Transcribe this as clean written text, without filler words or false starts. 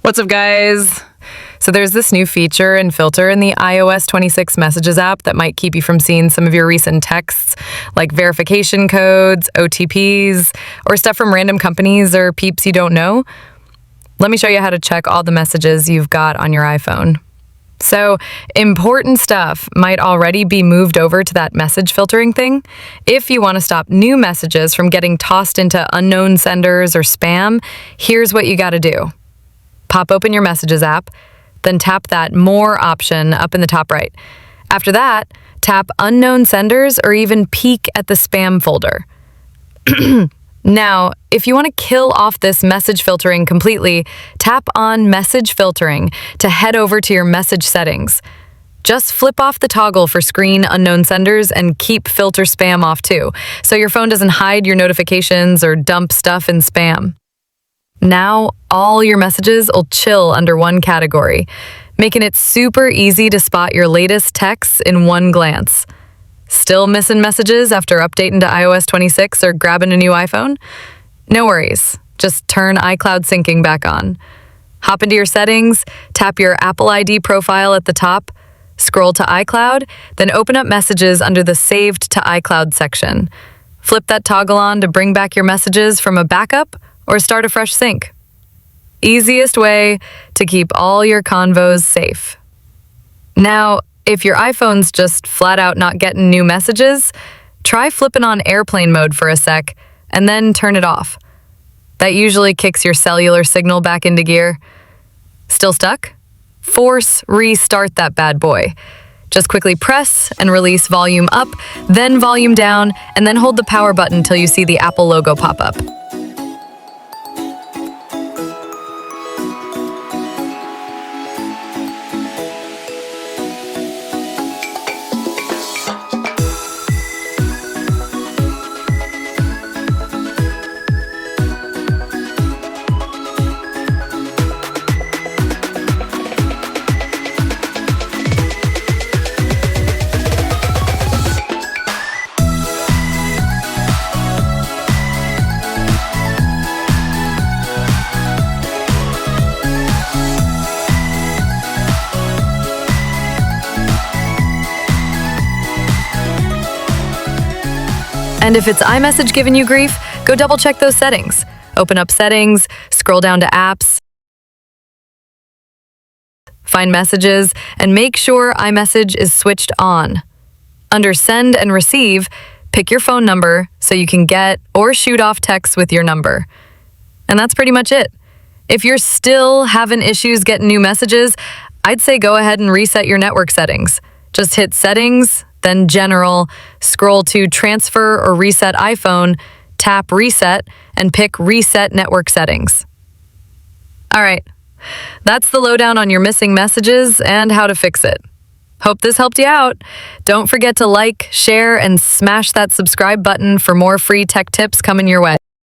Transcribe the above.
What's up, guys? So there's this new feature and filter in the iOS 26 Messages app that might keep you from seeing some of your recent texts, like verification codes, OTPs, or stuff from random companies or peeps you don't know. Let me show you how to check all the messages you've got on your iPhone. So, important stuff might already be moved over to that message filtering thing. If you want to stop new messages from getting tossed into unknown senders or spam, here's what you got to do. Pop open your Messages app, then tap that More option up in the top right. After that, tap Unknown Senders or even peek at the spam folder. Now, if you want to kill off this message filtering completely, tap on Message Filtering to head over to your message settings. Just flip off the toggle for Screen Unknown Senders and keep Filter Spam off too, so your phone doesn't hide your notifications or dump stuff in spam. Now, all your messages will chill under one category, making it super easy to spot your latest texts in one glance. Still missing messages after updating to iOS 26 or grabbing a new iPhone? No worries, just turn iCloud syncing back on. Hop into your settings, tap your Apple ID profile at the top, scroll to iCloud, then open up Messages under the Saved to iCloud section. Flip that toggle on to bring back your messages from a backup or start a fresh sync. Easiest way to keep all your convos safe. Now, if your iPhone's just flat out not getting new messages, try flipping on airplane mode for a sec and then turn it off. That usually kicks your cellular signal back into gear. Still stuck? Force restart that bad boy. Just quickly press and release volume up, then volume down, and then hold the power button till you see the Apple logo pop up. And if it's iMessage giving you grief, go double check those settings. Open up Settings, scroll down to Apps, find Messages, and make sure iMessage is switched on. Under Send and Receive, pick your phone number so you can get or shoot off texts with your number. And that's pretty much it. If you're still having issues getting new messages, I'd say go ahead and reset your network settings. Just hit Settings, then General, scroll to Transfer or Reset iPhone, tap Reset, and pick Reset Network Settings. All right, that's the lowdown on your missing messages and how to fix it. Hope this helped you out. Don't forget to like, share, and smash that subscribe button for more free tech tips coming your way.